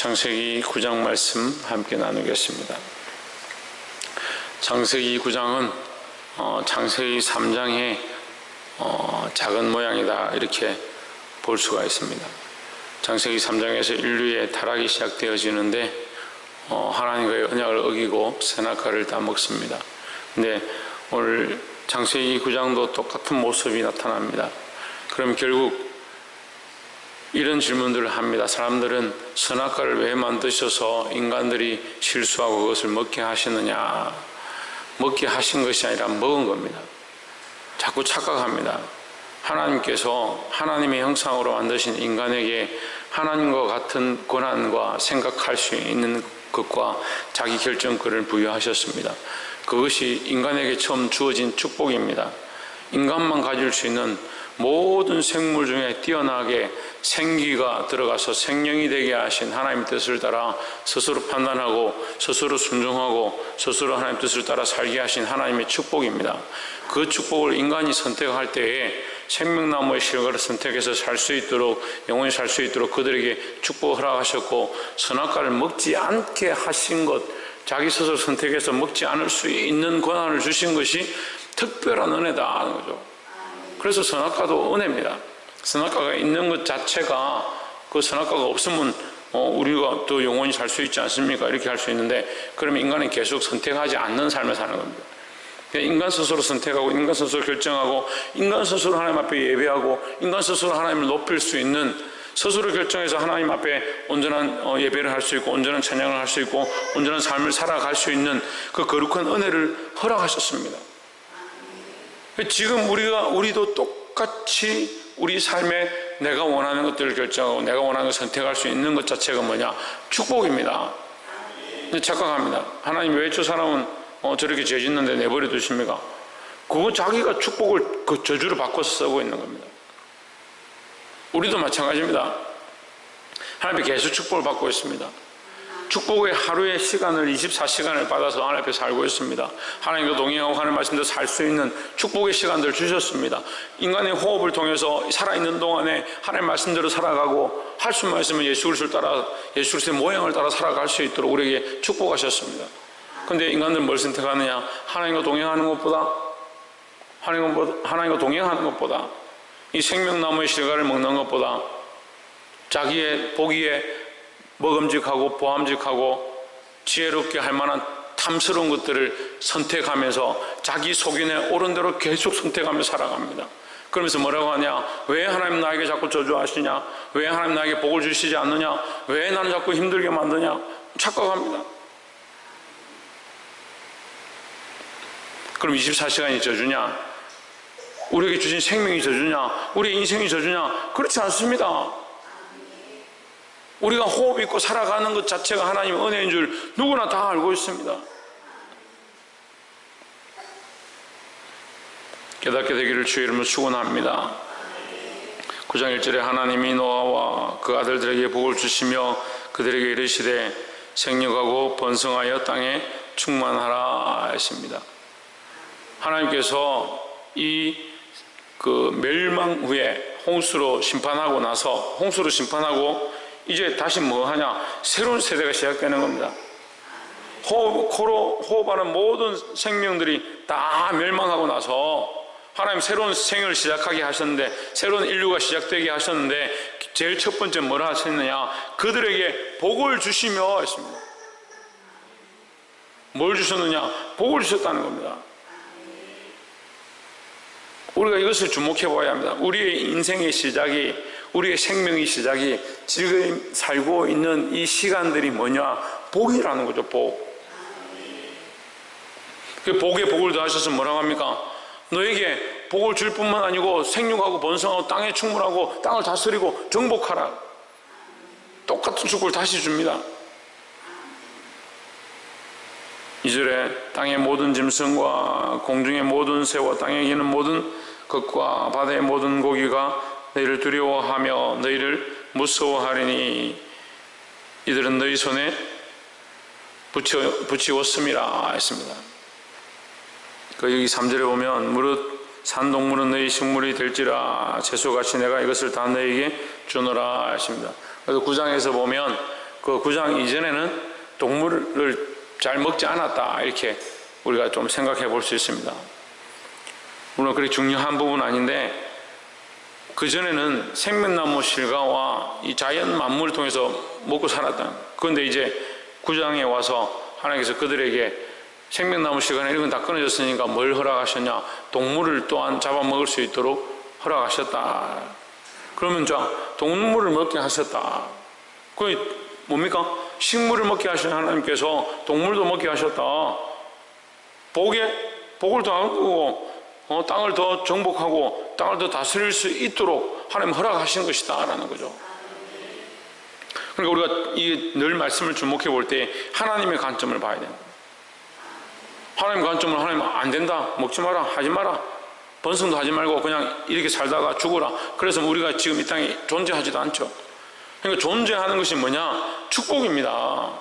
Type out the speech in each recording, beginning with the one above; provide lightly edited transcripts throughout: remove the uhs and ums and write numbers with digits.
창세기 9장 말씀 함께 나누겠습니다. 창세기 9장은 창세기 3장의 작은 모양이다 이렇게 볼 수가 있습니다. 창세기 3장에서 인류의 타락이 시작되어지는데 하나님과의 언약을 어기고 선악과를 다 먹습니다. 근데 오늘 창세기 9장도 똑같은 모습이 나타납니다. 그럼 결국 이런 질문들을 합니다. 사람들은 선악과를 왜 만드셔서 인간들이 실수하고 그것을 먹게 하시느냐. 먹게 하신 것이 아니라 먹은 겁니다. 자꾸 착각합니다. 하나님께서 하나님의 형상으로 만드신 인간에게 하나님과 같은 권한과 생각할 수 있는 것과 자기 결정권을 부여하셨습니다. 그것이 인간에게 처음 주어진 축복입니다. 인간만 가질 수 있는 모든 생물 중에 뛰어나게 생기가 들어가서 생명이 되게 하신 하나님의 뜻을 따라 스스로 판단하고 스스로 순종하고 스스로 하나님의 뜻을 따라 살게 하신 하나님의 축복입니다. 그 축복을 인간이 선택할 때에 생명나무의 실과를 선택해서 살 수 있도록 영원히 살 수 있도록 그들에게 축복을 허락하셨고 선악과를 먹지 않게 하신 것, 자기 스스로 선택해서 먹지 않을 수 있는 권한을 주신 것이 특별한 은혜다 하는 거죠. 그래서 선악과도 은혜입니다. 선악과가 있는 것 자체가 그 선악과가 없으면 우리가 또 영원히 살 수 있지 않습니까? 이렇게 할 수 있는데 그러면 인간은 계속 선택하지 않는 삶을 사는 겁니다. 인간 스스로 선택하고 인간 스스로 결정하고 인간 스스로 하나님 앞에 예배하고 인간 스스로 하나님을 높일 수 있는 스스로 결정해서 하나님 앞에 온전한 예배를 할 수 있고 온전한 찬양을 할 수 있고 온전한 삶을 살아갈 수 있는 그 거룩한 은혜를 허락하셨습니다. 지금 우리도 똑같이 우리 삶에 내가 원하는 것들을 결정하고 내가 원하는 것을 선택할 수 있는 것 자체가 뭐냐? 축복입니다. 근데 착각합니다. 하나님 왜 저 사람은 저렇게 죄 짓는데 내버려 두십니까? 그거 자기가 축복을 그 저주를 바꿔서 쓰고 있는 겁니다. 우리도 마찬가지입니다. 하나님 앞에 계속 축복을 받고 있습니다. 축복의 하루의 시간을 24시간을 받아서 하나님 앞에 살고 있습니다. 하나님과 동행하고 하나님 말씀대로 살 수 있는 축복의 시간들을 주셨습니다. 인간의 호흡을 통해서 살아있는 동안에 하나님 말씀대로 살아가고 할 수만 있으면 예수 그리스도를 따라 예수 그리스도의 모양을 따라 살아갈 수 있도록 우리에게 축복하셨습니다. 그런데 인간들은 뭘 선택하느냐? 하나님과 동행하는 것보다 하나님과 동행하는 것보다 이 생명나무의 실과를 먹는 것보다 자기의 보기에 먹음직하고 보암직하고 지혜롭게 할 만한 탐스러운 것들을 선택하면서 자기 속인에 옳은 대로 계속 선택하면서 살아갑니다. 그러면서 뭐라고 하냐? 왜 하나님 나에게 자꾸 저주하시냐? 왜 하나님 나에게 복을 주시지 않느냐? 왜 나는 자꾸 힘들게 만드냐? 착각합니다. 그럼 24시간이 저주냐? 우리에게 주신 생명이 저주냐? 우리의 인생이 저주냐? 그렇지 않습니다. 우리가 호흡 있고 살아가는 것 자체가 하나님의 은혜인 줄 누구나 다 알고 있습니다. 깨닫게 되기를 주의 이름으로 축원합니다. 9장 1절에 하나님이 노아와 그 아들들에게 복을 주시며 그들에게 이르시되 생육하고 번성하여 땅에 충만하라 했습니다. 하나님께서 그 멸망 후에 홍수로 심판하고 나서 홍수로 심판하고 이제 다시 뭐 하냐? 새로운 세대가 시작되는 겁니다. 코로 호흡하는 모든 생명들이 다 멸망하고 나서 하나님 새로운 생을 시작하게 하셨는데 새로운 인류가 시작되게 하셨는데 제일 첫 번째 뭐라 하셨느냐? 그들에게 복을 주시며 했습니다. 뭘 주셨느냐? 복을 주셨다는 겁니다. 우리가 이것을 주목해 봐야 합니다. 우리의 인생의 시작이 우리의 생명의 시작이 지금 살고 있는 이 시간들이 뭐냐? 복이라는 거죠. 복. 그 복에 복을 더하셔서 뭐라고 합니까? 너에게 복을 줄 뿐만 아니고 생육하고 번성하고 땅에 충분하고 땅을 다스리고 정복하라. 똑같은 축복을 다시 줍니다. 2절에 땅의 모든 짐승과 공중의 모든 새와 땅에 기는 모든 것과 바다의 모든 고기가 너희를 두려워하며 너희를 무서워하리니 이들은 너희 손에 붙이었음이라 했습니다. 여기 3절에 보면 무릇 산동물은 너희 식물이 될지라 채소같이 내가 이것을 다 너희에게 주노라 했습니다. 그래서 9장에서 보면 그 구장 이전에는 동물을 잘 먹지 않았다, 이렇게 우리가 좀 생각해 볼 수 있습니다. 물론 그렇게 중요한 부분은 아닌데, 그전에는 생명나무 실과와 이 자연 만물을 통해서 먹고 살았다. 그런데 이제 구장에 와서 하나님께서 그들에게 생명나무 실과나 이런 건 다 끊어졌으니까 뭘 허락하셨냐? 동물을 또한 잡아먹을 수 있도록 허락하셨다. 그러면 동물을 먹게 하셨다. 그게 뭡니까? 식물을 먹게 하신 하나님께서 동물도 먹게 하셨다. 복을 더하고 땅을 더 정복하고 땅을 더 다스릴 수 있도록 하나님 허락하신 것이다 라는 거죠. 그러니까 우리가 늘 말씀을 주목해 볼 때 하나님의 관점을 봐야 됩니다. 하나님 관점을, 하나님 안 된다, 먹지 마라, 하지 마라, 번성도 하지 말고 그냥 이렇게 살다가 죽어라. 그래서 우리가 지금 이 땅에 존재하지도 않죠. 그러니까 존재하는 것이 뭐냐? 축복입니다.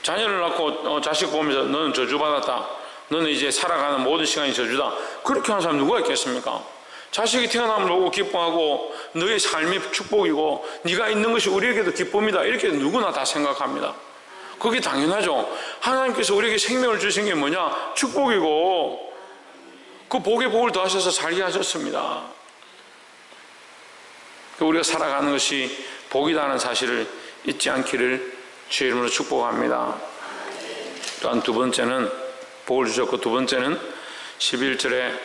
자녀를 낳고 자식 보면서 너는 저주받았다, 너는 이제 살아가는 모든 시간이 저주다, 그렇게 하는 사람 누가 있겠습니까? 자식이 태어남을 보고 기뻐하고 너의 삶이 축복이고 네가 있는 것이 우리에게도 기쁨이다, 이렇게 누구나 다 생각합니다. 그게 당연하죠. 하나님께서 우리에게 생명을 주신 게 뭐냐? 축복이고 그 복에 복을 더하셔서 살게 하셨습니다. 우리가 살아가는 것이 복이라는 사실을 잊지 않기를 주의 이름으로 축복합니다. 또한 두 번째는, 복을 주셨고 두 번째는 11절에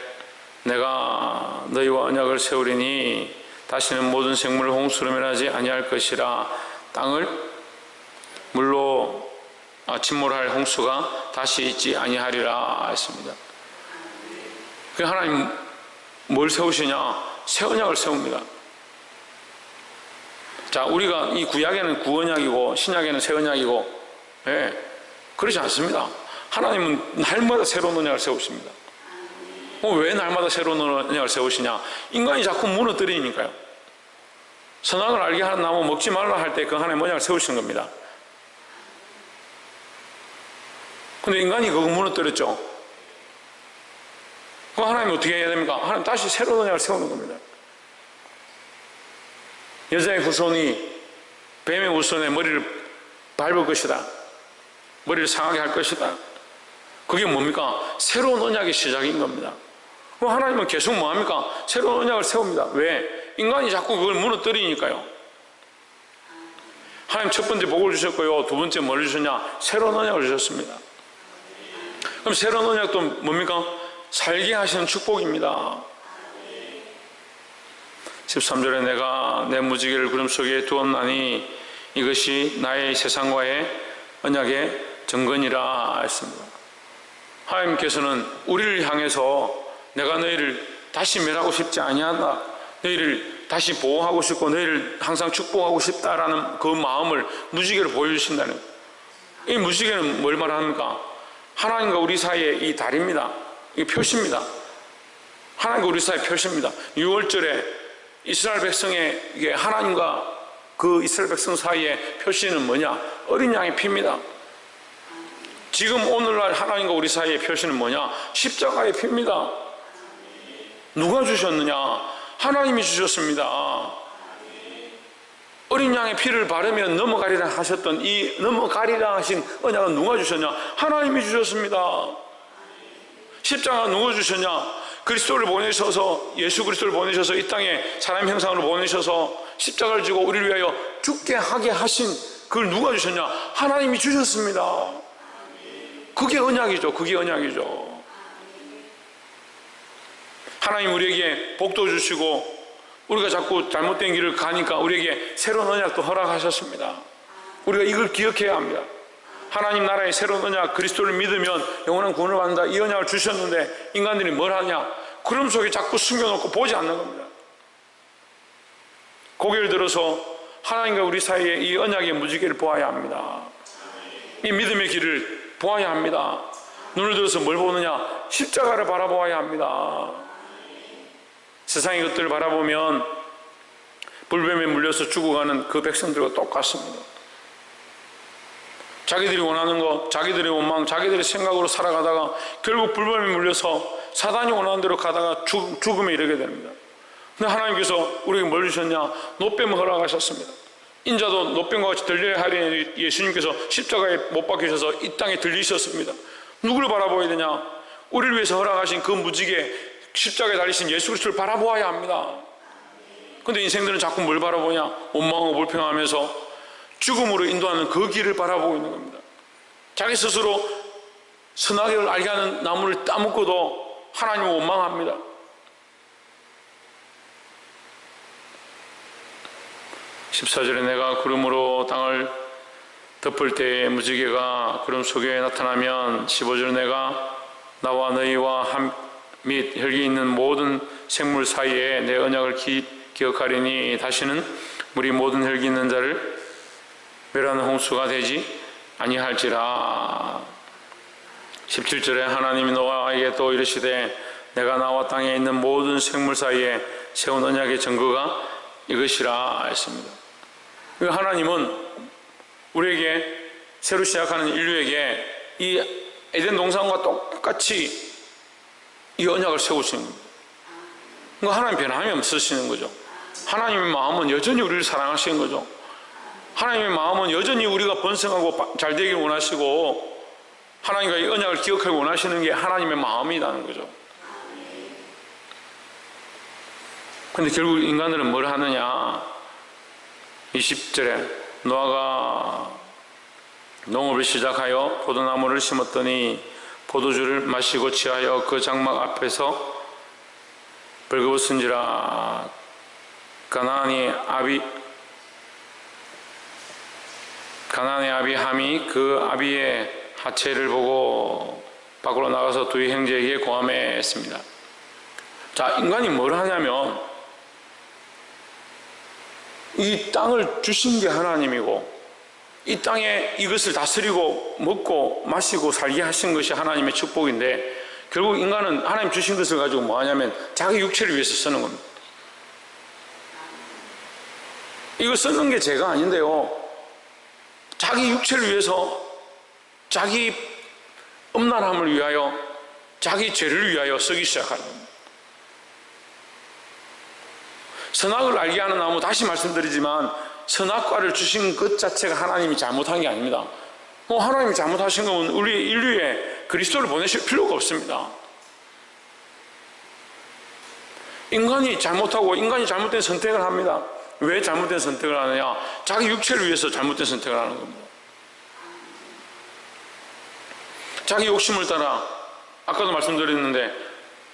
내가 너희와 언약을 세우리니 다시는 모든 생물을 홍수로 멸하지 아니할 것이라. 땅을 물로 침몰할 홍수가 다시 있지 아니하리라 했습니다. 하나님 뭘 세우시냐? 새 언약을 세웁니다. 자, 우리가 이 구약에는 구언약이고 신약에는 새 언약이고, 그렇지 않습니다. 하나님은 날마다 새로운 언약을 세우십니다. 왜 날마다 새로운 언약을 세우시냐? 인간이 자꾸 무너뜨리니까요. 선악을 알게 하는 나무 먹지 말라 할 때 그 하나님 언약을 세우시는 겁니다. 근데 인간이 그거 무너뜨렸죠. 그럼 하나님 어떻게 해야 됩니까? 하나님 다시 새로운 언약을 세우는 겁니다. 여자의 후손이 뱀의 후손의 머리를 밟을 것이다, 머리를 상하게 할 것이다. 그게 뭡니까? 새로운 언약의 시작인 겁니다. 그럼 하나님은 계속 뭐합니까? 새로운 언약을 세웁니다. 왜? 인간이 자꾸 그걸 무너뜨리니까요. 하나님 첫 번째 복을 주셨고요, 두 번째 뭘 주셨냐? 새로운 언약을 주셨습니다. 그럼 새로운 언약도 뭡니까? 살게 하시는 축복입니다. 13절에 내가 내 무지개를 구름 속에 두었나니 이것이 나의 세상과의 언약의 증거니라 했습니다. 하나님께서는 우리를 향해서 내가 너희를 다시 멸하고 싶지 아니하다, 너희를 다시 보호하고 싶고 너희를 항상 축복하고 싶다라는 그 마음을 무지개로 보여주신다는 거예요. 이 무지개는 뭘 말합니까? 하나님과 우리 사이의 이 달입니다. 이 표시입니다. 하나님과 우리 사이의 표시입니다. 6월절에 이스라엘 백성의 이게 하나님과 그 이스라엘 백성 사이의 표시는 뭐냐? 어린 양의 피입니다. 지금 오늘날 하나님과 우리 사이의 표시는 뭐냐? 십자가의 피입니다. 누가 주셨느냐? 하나님이 주셨습니다. 어린 양의 피를 바르면 넘어가리라 하셨던 이 넘어가리라 하신 언약은 누가 주셨냐? 하나님이 주셨습니다. 십자가 누가 주셨냐? 그리스도를 보내셔서, 예수 그리스도를 보내셔서 이 땅에 사람 형상으로 보내셔서 십자가를 지고 우리를 위하여 죽게 하게 하신 그걸 누가 주셨냐? 하나님이 주셨습니다. 그게 언약이죠. 그게 언약이죠. 하나님 우리에게 복도 주시고 우리가 자꾸 잘못된 길을 가니까 우리에게 새로운 언약도 허락하셨습니다. 우리가 이걸 기억해야 합니다. 하나님 나라의 새로운 언약, 그리스도를 믿으면 영원한 구원을 받는다, 이 언약을 주셨는데 인간들이 뭘 하냐? 구름 속에 자꾸 숨겨놓고 보지 않는 겁니다. 고개를 들어서 하나님과 우리 사이에 이 언약의 무지개를 보아야 합니다. 이 믿음의 길을 보아야 합니다. 눈을 들어서 뭘 보느냐? 십자가를 바라보아야 합니다. 세상의 것들을 바라보면 불뱀에 물려서 죽어가는 그 백성들과 똑같습니다. 자기들이 원하는 것, 자기들의 원망, 자기들의 생각으로 살아가다가 결국 불뱀에 물려서 사단이 원하는 대로 가다가 죽음에 이르게 됩니다. 근데 하나님께서 우리에게 뭘 주셨냐? 노뱀을 허락하셨습니다. 인자도 노병과 같이 들려야 하리니 예수님께서 십자가에 못 박히셔서 이 땅에 들리셨습니다. 누구를 바라보아야 되냐? 우리를 위해서 허락하신 그 무지개 십자가에 달리신 예수 그리스도를 바라보아야 합니다. 근데 인생들은 자꾸 뭘 바라보냐? 원망하고 불평하면서 죽음으로 인도하는 그 길을 바라보고 있는 겁니다. 자기 스스로 선악을 알게 하는 나무를 따먹고도 하나님을 원망합니다. 14절에 내가 구름으로 땅을 덮을 때에 무지개가 구름 속에 나타나면 15절 내가 나와 너희와 및 혈기 있는 모든 생물 사이에 내 언약을 기억하리니 다시는 우리 모든 혈기 있는 자를 멸하는 홍수가 되지 아니할지라. 17절에 하나님이 노아에게 또 이르시되 내가 나와 땅에 있는 모든 생물 사이에 세운 언약의 증거가 이것이라 했습니다. 하나님은 우리에게 새로 시작하는 인류에게 이 에덴 동산과 똑같이 이 언약을 세우시는 겁니다. 그러니까 하나님 변함이 없으시는 거죠. 하나님의 마음은 여전히 우리를 사랑하시는 거죠. 하나님의 마음은 여전히 우리가 번성하고 잘 되길 원하시고 하나님과 이 언약을 기억하기 원하시는 게 하나님의 마음이라는 거죠. 근데 결국 인간들은 뭘 하느냐? 20절에 노아가 농업을 시작하여 포도나무를 심었더니 포도주를 마시고 취하여 그 장막 앞에서 벌거벗은지라. 가나안의 아비 함이 그 아비의 하체를 보고 밖으로 나가서 두 형제에게 고함했습니다. 자, 인간이 뭘 하냐면 이 땅을 주신 게 하나님이고 이 땅에 이것을 다스리고 먹고 마시고 살게 하신 것이 하나님의 축복인데 결국 인간은 하나님 주신 것을 가지고 뭐 하냐면 자기 육체를 위해서 쓰는 겁니다. 이거 쓰는 게 죄가 아닌데요, 자기 육체를 위해서 자기 음란함을 위하여 자기 죄를 위하여 쓰기 시작하는 겁니다. 선악을 알게 하는 나무, 다시 말씀드리지만 선악과를 주신 것 자체가 하나님이 잘못한 게 아닙니다. 하나님이 잘못하신 건 우리 인류에 그리스도를 보내실 필요가 없습니다. 인간이 잘못하고 인간이 잘못된 선택을 합니다. 왜 잘못된 선택을 하느냐? 자기 육체를 위해서 잘못된 선택을 하는 겁니다. 자기 욕심을 따라, 아까도 말씀드렸는데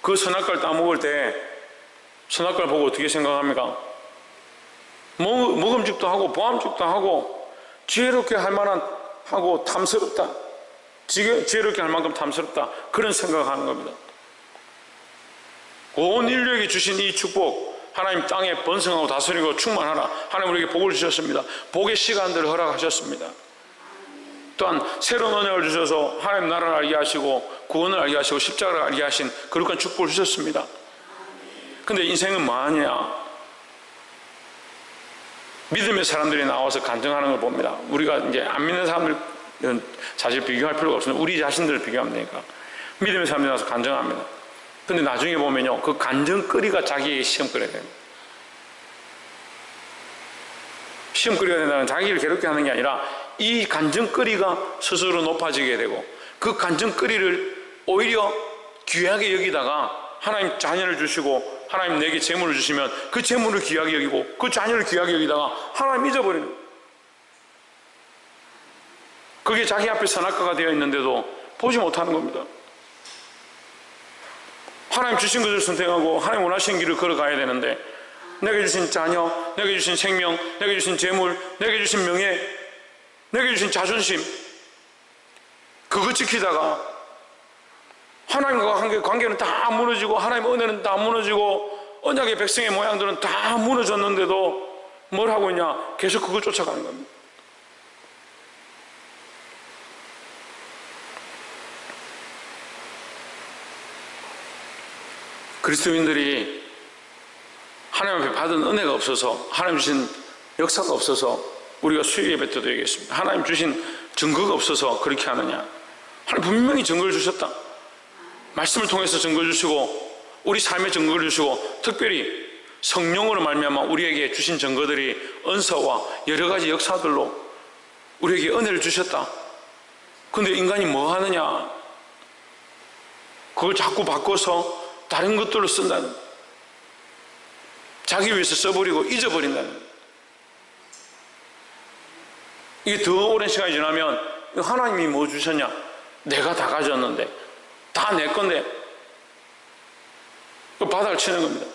그 선악과를 따먹을 때 선악과를 보고 어떻게 생각합니까? 먹음직도 하고 보암직도 하고 지혜롭게 할 만한 하고 탐스럽다, 지혜롭게 할 만큼 탐스럽다, 그런 생각을 하는 겁니다. 온 인류에게 주신 이 축복, 하나님 땅에 번성하고 다스리고 충만하라, 하나님 우리에게 복을 주셨습니다. 복의 시간들을 허락하셨습니다. 또한 새로운 언약을 주셔서 하나님 나라를 알게 하시고 구원을 알게 하시고 십자가를 알게 하신 그런 축복을 주셨습니다. 근데 인생은 뭐하냐? 믿음의 사람들이 나와서 간증하는 걸 봅니다. 우리가 이제 안 믿는 사람들은 사실 비교할 필요가 없습니다. 우리 자신들을 비교하면 되니까. 믿음의 사람들이 나와서 간증합니다. 근데 나중에 보면요, 그 간증거리가 자기에게 시험거리가 됩니다. 시험거리가 된다는 자기를 괴롭게 하는 게 아니라 이 간증거리가 스스로 높아지게 되고 그 간증거리를 오히려 귀하게 여기다가 하나님 자녀를 주시고 하나님 내게 재물을 주시면 그 재물을 귀하게 여기고 그 자녀를 귀하게 여기다가 하나님 잊어버리는 거예요. 그게 자기 앞에 선악과가 되어 있는데도 보지 못하는 겁니다. 하나님 주신 것을 선택하고 하나님 원하시는 길을 걸어가야 되는데 내게 주신 자녀, 내게 주신 생명, 내게 주신 재물, 내게 주신 명예, 내게 주신 자존심, 그거 지키다가 하나님과 관계는 다 무너지고 하나님의 은혜는 다 무너지고 언약의 백성의 모양들은 다 무너졌는데도 뭘 하고 있냐? 계속 그걸 쫓아가는 겁니다. 그리스도인들이 하나님 앞에 받은 은혜가 없어서, 하나님 주신 역사가 없어서 우리가 수요 예배 때도 얘기했습니다. 하나님 주신 증거가 없어서 그렇게 하느냐? 하나님 분명히 증거를 주셨다. 말씀을 통해서 증거를 주시고 우리 삶의 증거를 주시고 특별히 성령으로 말미암아 우리에게 주신 증거들이 은사와 여러 가지 역사들로 우리에게 은혜를 주셨다. 근데 인간이 뭐 하느냐? 그걸 자꾸 바꿔서 다른 것들로 쓴다는, 자기 위해서 써버리고 잊어버린다는. 이게 더 오랜 시간이 지나면 하나님이 뭐 주셨냐? 내가 다 가졌는데, 다 내 건데, 바닥을 치는 겁니다.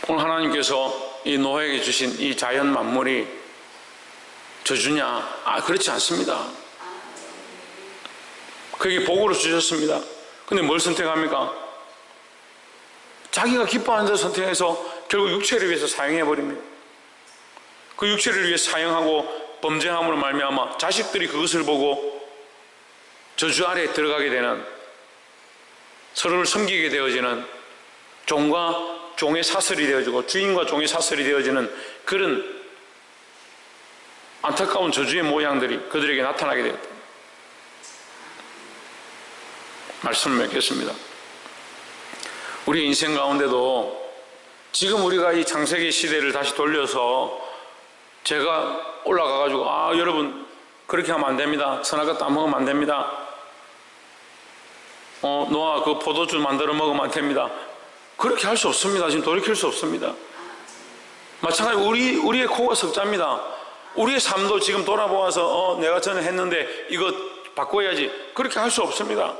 오늘 하나님께서 이 노아에게 주신 이 자연 만물이 저주냐? 그렇지 않습니다. 그게 복으로 주셨습니다. 근데 뭘 선택합니까? 자기가 기뻐하는 대로 선택해서 결국 육체를 위해서 사용해버립니다. 그 육체를 위해 사용하고 범죄함으로 말미암아 자식들이 그것을 보고 저주 아래에 들어가게 되는, 서로를 섬기게 되어지는, 종과 종의 사슬이 되어지고 주인과 종의 사슬이 되어지는 그런 안타까운 저주의 모양들이 그들에게 나타나게 되었다. 말씀을 맺겠습니다. 우리 인생 가운데도 지금 우리가 이 창세기 시대를 다시 돌려서 제가 올라가가지고 여러분 그렇게 하면 안 됩니다. 선악과 안 먹으면 안 됩니다. 노아 그 포도주 만들어 먹으면 안 됩니다. 그렇게 할 수 없습니다. 지금 돌이킬 수 없습니다. 마찬가지로 우리의 코가 석자입니다. 우리의 삶도 지금 돌아보아서 내가 전에 했는데 이거 바꿔야지, 그렇게 할 수 없습니다.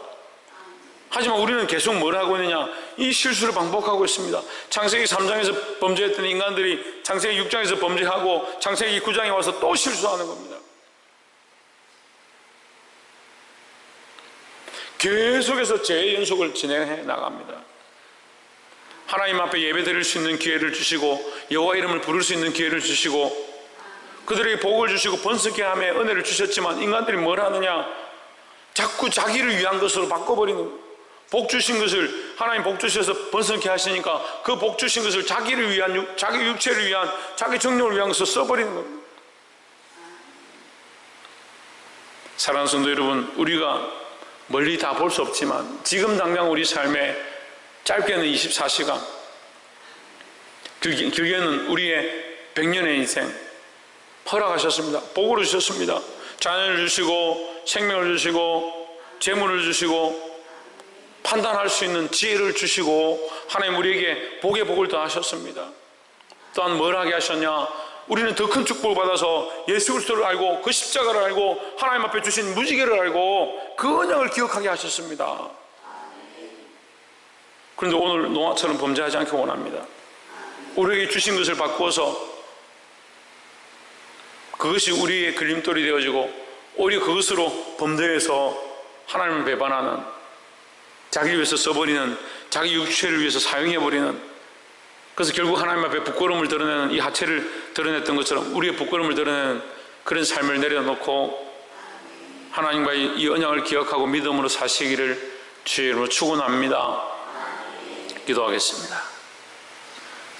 하지만 우리는 계속 뭘 하고 있느냐? 이 실수를 반복하고 있습니다. 창세기 3장에서 범죄했던 인간들이 창세기 6장에서 범죄하고 창세기 9장에 와서 또 실수하는 겁니다. 계속해서 죄의 연속을 진행해 나갑니다. 하나님 앞에 예배 드릴 수 있는 기회를 주시고 여호와 이름을 부를 수 있는 기회를 주시고 그들에게 복을 주시고 번성케 하며 은혜를 주셨지만 인간들이 뭘 하느냐? 자꾸 자기를 위한 것으로 바꿔버리는 거예요. 복 주신 것을, 하나님 복 주셔서 번성케 하시니까 그 복 주신 것을 자기를 위한, 자기 육체를 위한, 자기 정욕을 위한 것으로 써버리는 겁니다. 사랑하는 성도 여러분, 우리가 멀리 다 볼 수 없지만 지금 당장 우리 삶에 짧게는 24시간, 길게는 우리의 100년의 인생 허락하셨습니다. 복으로 주셨습니다. 자녀를 주시고 생명을 주시고 재물을 주시고 판단할 수 있는 지혜를 주시고 하나님 우리에게 복의 복을 더하셨습니다. 또한 뭘 하게 하셨냐? 우리는 더 큰 축복을 받아서 예수 그리스도를 알고 그 십자가를 알고 하나님 앞에 주신 무지개를 알고 그 언약을 기억하게 하셨습니다. 그런데 오늘 노아처럼 범죄하지 않기 원합니다. 우리에게 주신 것을 바꾸어서 그것이 우리의 걸림돌이 되어지고 오히려 그것으로 범죄해서 하나님을 배반하는, 자기를 위해서 써버리는, 자기 육체를 위해서 사용해버리는, 그래서 결국 하나님 앞에 부끄러움을 드러내는, 이 하체를 드러냈던 것처럼 우리의 부끄러움을 드러내는 그런 삶을 내려놓고 하나님과의 이 언약을 기억하고 믿음으로 사시기를 주의 이름으로 축원합니다. 기도하겠습니다.